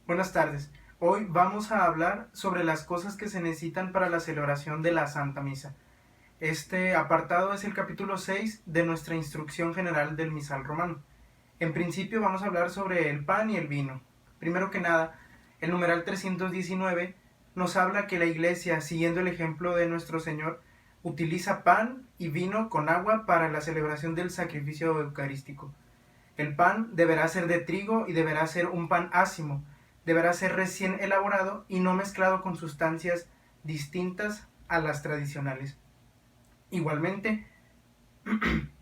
Buenas tardes. Hoy vamos a hablar sobre las cosas que se necesitan para la celebración de la Santa Misa. Este apartado es el capítulo 6 de nuestra instrucción general del misal romano. En principio vamos a hablar sobre el pan y el vino. Primero que nada, el numeral 319 nos habla que la Iglesia, siguiendo el ejemplo de nuestro Señor, utiliza pan y vino con agua para la celebración del sacrificio eucarístico. El pan deberá ser de trigo y deberá ser un pan ácimo. Deberá ser recién elaborado y no mezclado con sustancias distintas a las tradicionales. Igualmente,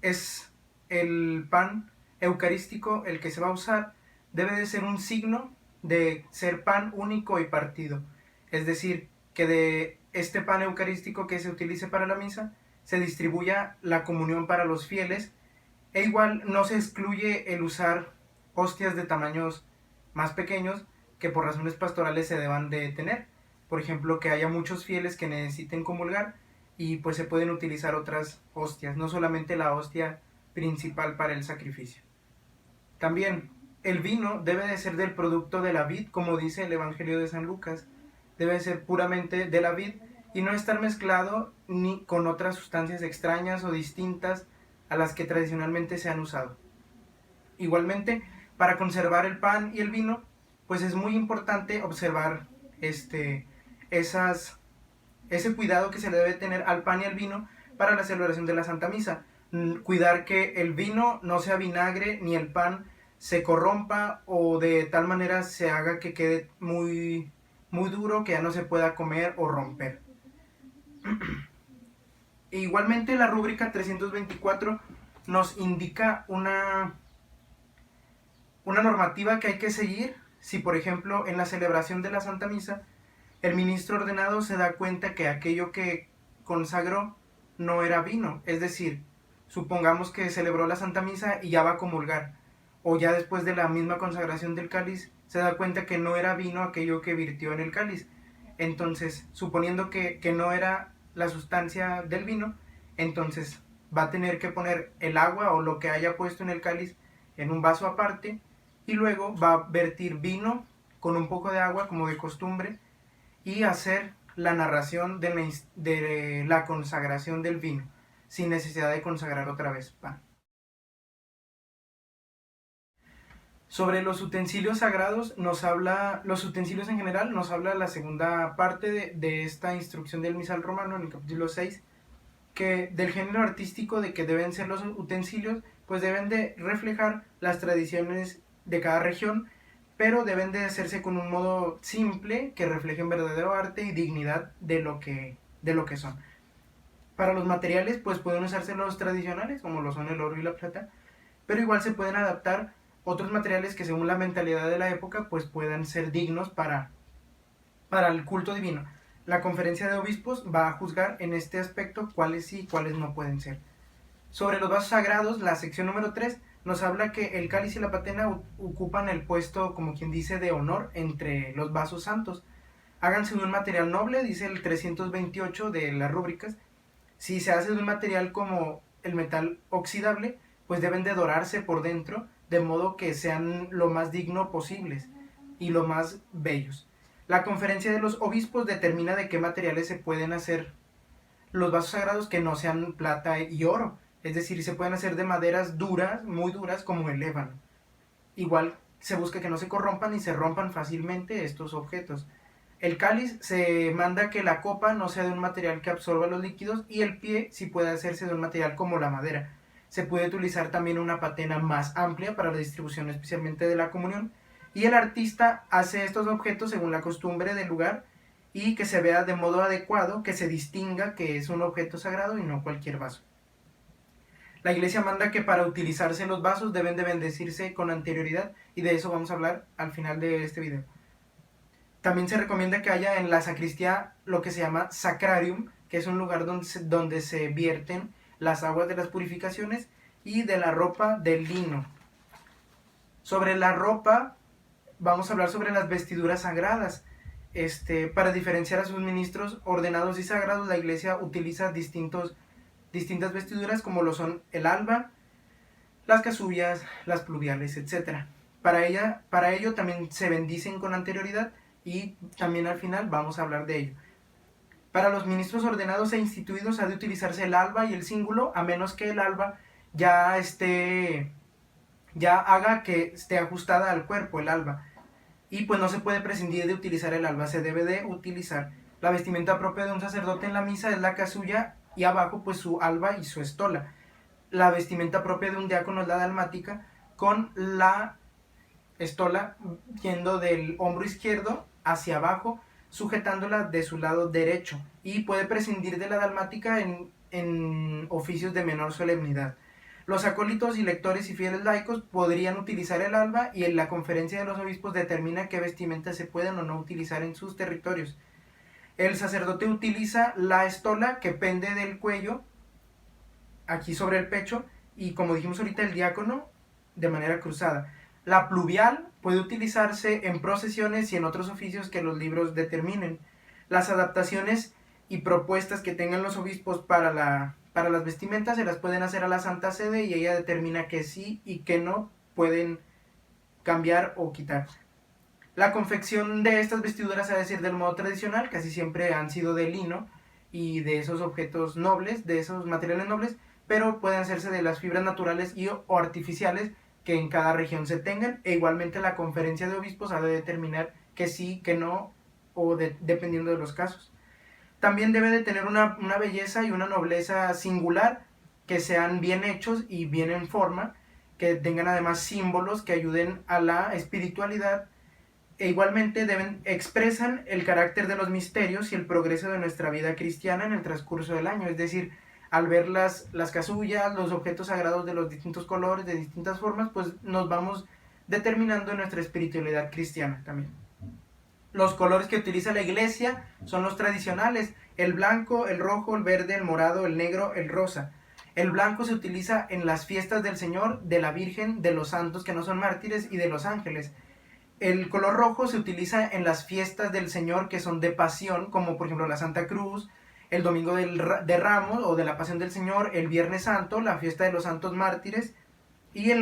es el pan eucarístico el que se va a usar, debe de ser un signo de ser pan único y partido. Es decir, que de este pan eucarístico que se utilice para la misa, se distribuya la comunión para los fieles, e igual no se excluye el usar hostias de tamaños más pequeños que por razones pastorales se deban de tener. Por ejemplo, que haya muchos fieles que necesiten comulgar y pues se pueden utilizar otras hostias, no solamente la hostia principal para el sacrificio. También el vino debe de ser del producto de la vid, como dice el Evangelio de San Lucas. Debe de ser puramente de la vid y no estar mezclado ni con otras sustancias extrañas o distintas a las que tradicionalmente se han usado. Igualmente, para conservar el pan y el vino, pues es muy importante observar ese cuidado que se le debe tener al pan y al vino para la celebración de la Santa Misa. Cuidar que el vino no sea vinagre ni el pan se corrompa o de tal manera se haga que quede muy, muy duro que ya no se pueda comer o romper. E igualmente la rúbrica 324 nos indica una normativa que hay que seguir si, por ejemplo, en la celebración de la Santa Misa, el ministro ordenado se da cuenta que aquello que consagró no era vino. Es decir, supongamos que celebró la Santa Misa y ya va a comulgar, o ya después de la misma consagración del cáliz, se da cuenta que no era vino aquello que virtió en el cáliz. Entonces, suponiendo que no era la sustancia del vino, entonces va a tener que poner el agua o lo que haya puesto en el cáliz en un vaso aparte y luego va a vertir vino con un poco de agua como de costumbre y hacer la narración de la consagración del vino sin necesidad de consagrar otra vez pan. Sobre los utensilios sagrados los utensilios en general nos habla la segunda parte de esta instrucción del misal romano en el capítulo 6, que del género artístico de que deben ser los utensilios, pues deben de reflejar las tradiciones de cada región, pero deben de hacerse con un modo simple que refleje un verdadero arte y dignidad de lo que son. Para los materiales, pues pueden usarse los tradicionales, como lo son el oro y la plata, pero igual se pueden adaptar otros materiales que según la mentalidad de la época, pues puedan ser dignos para el culto divino. La conferencia de obispos va a juzgar en este aspecto cuáles sí y cuáles no pueden ser. Sobre los vasos sagrados, la sección número 3 nos habla que el cáliz y la patena ocupan el puesto, como quien dice, de honor entre los vasos santos. Háganse de un material noble, dice el 328 de las rúbricas. Si se hace de un material como el metal oxidable, pues deben de dorarse por dentro, de modo que sean lo más digno posibles y lo más bellos. La conferencia de los obispos determina de qué materiales se pueden hacer los vasos sagrados que no sean plata y oro. Es decir, se pueden hacer de maderas duras, muy duras, como el ébano. Igual se busca que no se corrompan y se rompan fácilmente estos objetos. El cáliz se manda que la copa no sea de un material que absorba los líquidos y el pie sí puede hacerse de un material como la madera. Se puede utilizar también una patena más amplia para la distribución especialmente de la comunión. Y el artista hace estos objetos según la costumbre del lugar y que se vea de modo adecuado, que se distinga que es un objeto sagrado y no cualquier vaso. La Iglesia manda que para utilizarse los vasos deben de bendecirse con anterioridad y de eso vamos a hablar al final de este video. También se recomienda que haya en la sacristía lo que se llama sacrarium, que es un lugar donde se vierten las aguas de las purificaciones y de la ropa del lino. Sobre la ropa vamos a hablar sobre las vestiduras sagradas. para diferenciar a sus ministros ordenados y sagrados, la iglesia utiliza distintas vestiduras como lo son el alba, las casullas, las pluviales, etc. Para ello también se bendicen con anterioridad y también al final vamos a hablar de ello. Para los ministros ordenados e instituidos ha de utilizarse el alba y el cíngulo, a menos que el alba ya haga que esté ajustada al cuerpo, el alba. Y pues no se puede prescindir de utilizar el alba, se debe de utilizar. La vestimenta propia de un sacerdote en la misa es la casulla y abajo pues su alba y su estola. La vestimenta propia de un diácono es la dalmática, con la estola yendo del hombro izquierdo hacia abajo, sujetándola de su lado derecho, y puede prescindir de la dalmática en oficios de menor solemnidad. Los acólitos y lectores y fieles laicos podrían utilizar el alba, y en la conferencia de los obispos determina qué vestimentas se pueden o no utilizar en sus territorios. El sacerdote utiliza la estola que pende del cuello, aquí sobre el pecho, y como dijimos ahorita, el diácono de manera cruzada. La pluvial puede utilizarse en procesiones y en otros oficios que los libros determinen. Las adaptaciones y propuestas que tengan los obispos para las vestimentas se las pueden hacer a la Santa Sede, y ella determina que sí y que no pueden cambiar o quitar. La confección de estas vestiduras, a decir del modo tradicional, casi siempre han sido de lino y de esos objetos nobles, de esos materiales nobles, pero pueden hacerse de las fibras naturales o artificiales que en cada región se tengan, e igualmente la conferencia de obispos ha de determinar que sí, que no, o dependiendo de los casos. También debe de tener una belleza y una nobleza singular, que sean bien hechos y bien en forma, que tengan además símbolos que ayuden a la espiritualidad, e igualmente expresan el carácter de los misterios y el progreso de nuestra vida cristiana en el transcurso del año. Es decir, al ver las casullas, los objetos sagrados de los distintos colores, de distintas formas, pues nos vamos determinando nuestra espiritualidad cristiana también. Los colores que utiliza la iglesia son los tradicionales: el blanco, el rojo, el verde, el morado, el negro, el rosa. El blanco se utiliza en las fiestas del Señor, de la Virgen, de los santos que no son mártires y de los ángeles. El color rojo se utiliza en las fiestas del Señor que son de pasión, como por ejemplo la Santa Cruz, el Domingo de Ramos o de la Pasión del Señor, el Viernes Santo, la fiesta de los santos mártires, y en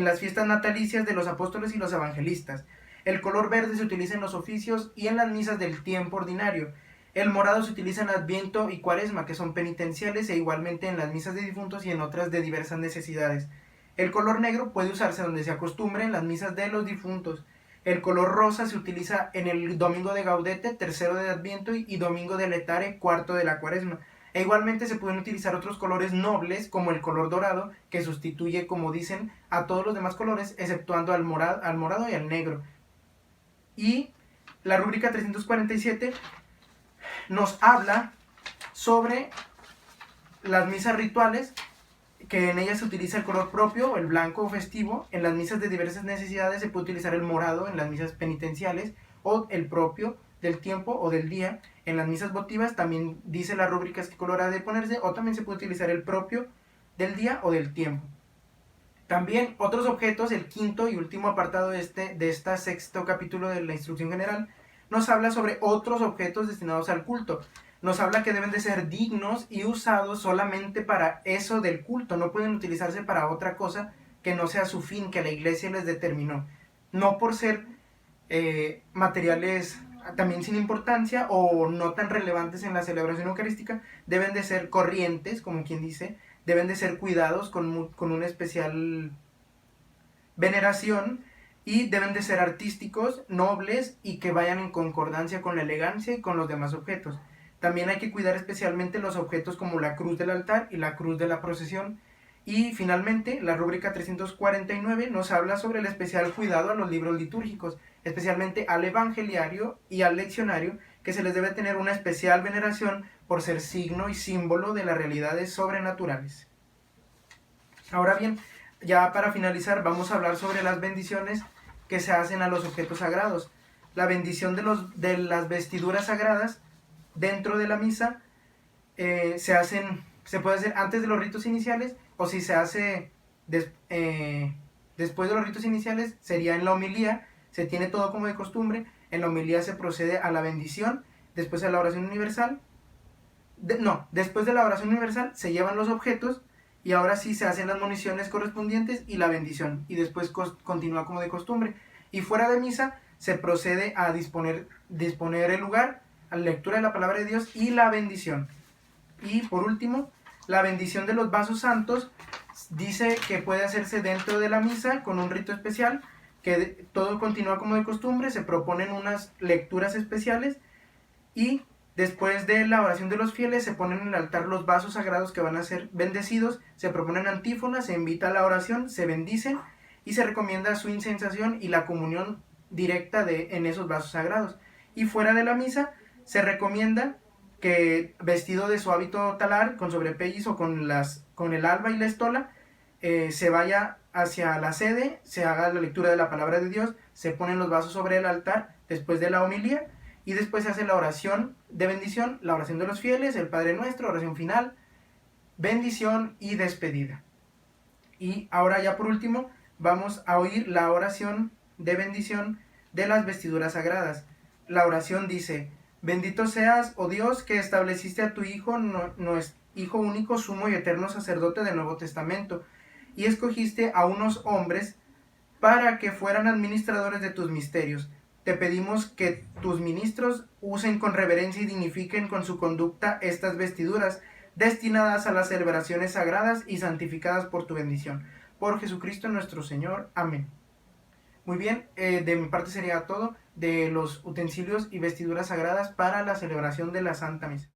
las fiestas natalicias de los apóstoles y los evangelistas. El color verde se utiliza en los oficios y en las misas del tiempo ordinario. El morado se utiliza en Adviento y Cuaresma, que son penitenciales, e igualmente en las misas de difuntos y en otras de diversas necesidades. El color negro puede usarse donde se acostumbre, en las misas de los difuntos. El color rosa se utiliza en el Domingo de Gaudete, tercero de Adviento, y Domingo de Letare, cuarto de la Cuaresma. E igualmente se pueden utilizar otros colores nobles, como el color dorado, que sustituye, como dicen, a todos los demás colores, exceptuando al morado y al negro. Y la rúbrica 347 nos habla sobre las misas rituales, que en ellas se utiliza el color propio, el blanco o festivo. En las misas de diversas necesidades se puede utilizar el morado, en las misas penitenciales, o el propio del tiempo o del día. En las misas votivas también dice las rúbricas qué color ha de ponerse, o también se puede utilizar el propio del día o del tiempo. También otros objetos, el quinto y último apartado de este sexto capítulo de la instrucción general, nos habla sobre otros objetos destinados al culto. Nos habla que deben de ser dignos y usados solamente para eso del culto. No pueden utilizarse para otra cosa que no sea su fin, que la iglesia les determinó. No por ser materiales también sin importancia o no tan relevantes en la celebración eucarística, deben de ser corrientes, como quien dice, deben de ser cuidados con una especial veneración, y deben de ser artísticos, nobles, y que vayan en concordancia con la elegancia y con los demás objetos. También hay que cuidar especialmente los objetos como la cruz del altar y la cruz de la procesión. Y finalmente, la rúbrica 349 nos habla sobre el especial cuidado a los libros litúrgicos, especialmente al evangeliario y al leccionario, que se les debe tener una especial veneración por ser signo y símbolo de las realidades sobrenaturales. Ahora bien, ya para finalizar, vamos a hablar sobre las bendiciones que se hacen a los objetos sagrados. La bendición de las vestiduras sagradas dentro de la misa se puede hacer antes de los ritos iniciales, o si se hace después de los ritos iniciales, sería en la homilía. Se tiene todo como de costumbre, En la homilía se procede a la bendición, después a la oración universal. Después de la oración universal se llevan los objetos y ahora sí se hacen las municiones correspondientes y la bendición. Y después continúa como de costumbre. Y fuera de misa se procede a disponer el lugar, a la lectura de la palabra de Dios y la bendición. Y por último, la bendición de los vasos santos dice que puede hacerse dentro de la misa con un rito especial, que todo continúa como de costumbre, se proponen unas lecturas especiales y después de la oración de los fieles se ponen en el altar los vasos sagrados que van a ser bendecidos, se proponen antífonas, se invita a la oración, se bendicen y se recomienda su incensación y la comunión directa en esos vasos sagrados. Y fuera de la misa se recomienda que vestido de su hábito talar, con sobrepelliz o con el alba y la estola, se vaya hacia la sede, se haga la lectura de la palabra de Dios, se ponen los vasos sobre el altar después de la homilía y después se hace la oración de bendición, la oración de los fieles, el Padre Nuestro, oración final, bendición y despedida. Y ahora ya por último vamos a oír la oración de bendición de las vestiduras sagradas. La oración dice: bendito seas, oh Dios, que estableciste a tu Hijo, Hijo único, sumo y eterno sacerdote del Nuevo Testamento, y escogiste a unos hombres para que fueran administradores de tus misterios. Te pedimos que tus ministros usen con reverencia y dignifiquen con su conducta estas vestiduras, destinadas a las celebraciones sagradas y santificadas por tu bendición. Por Jesucristo nuestro Señor. Amén. Muy bien, de mi parte sería todo de los utensilios y vestiduras sagradas para la celebración de la Santa Misa.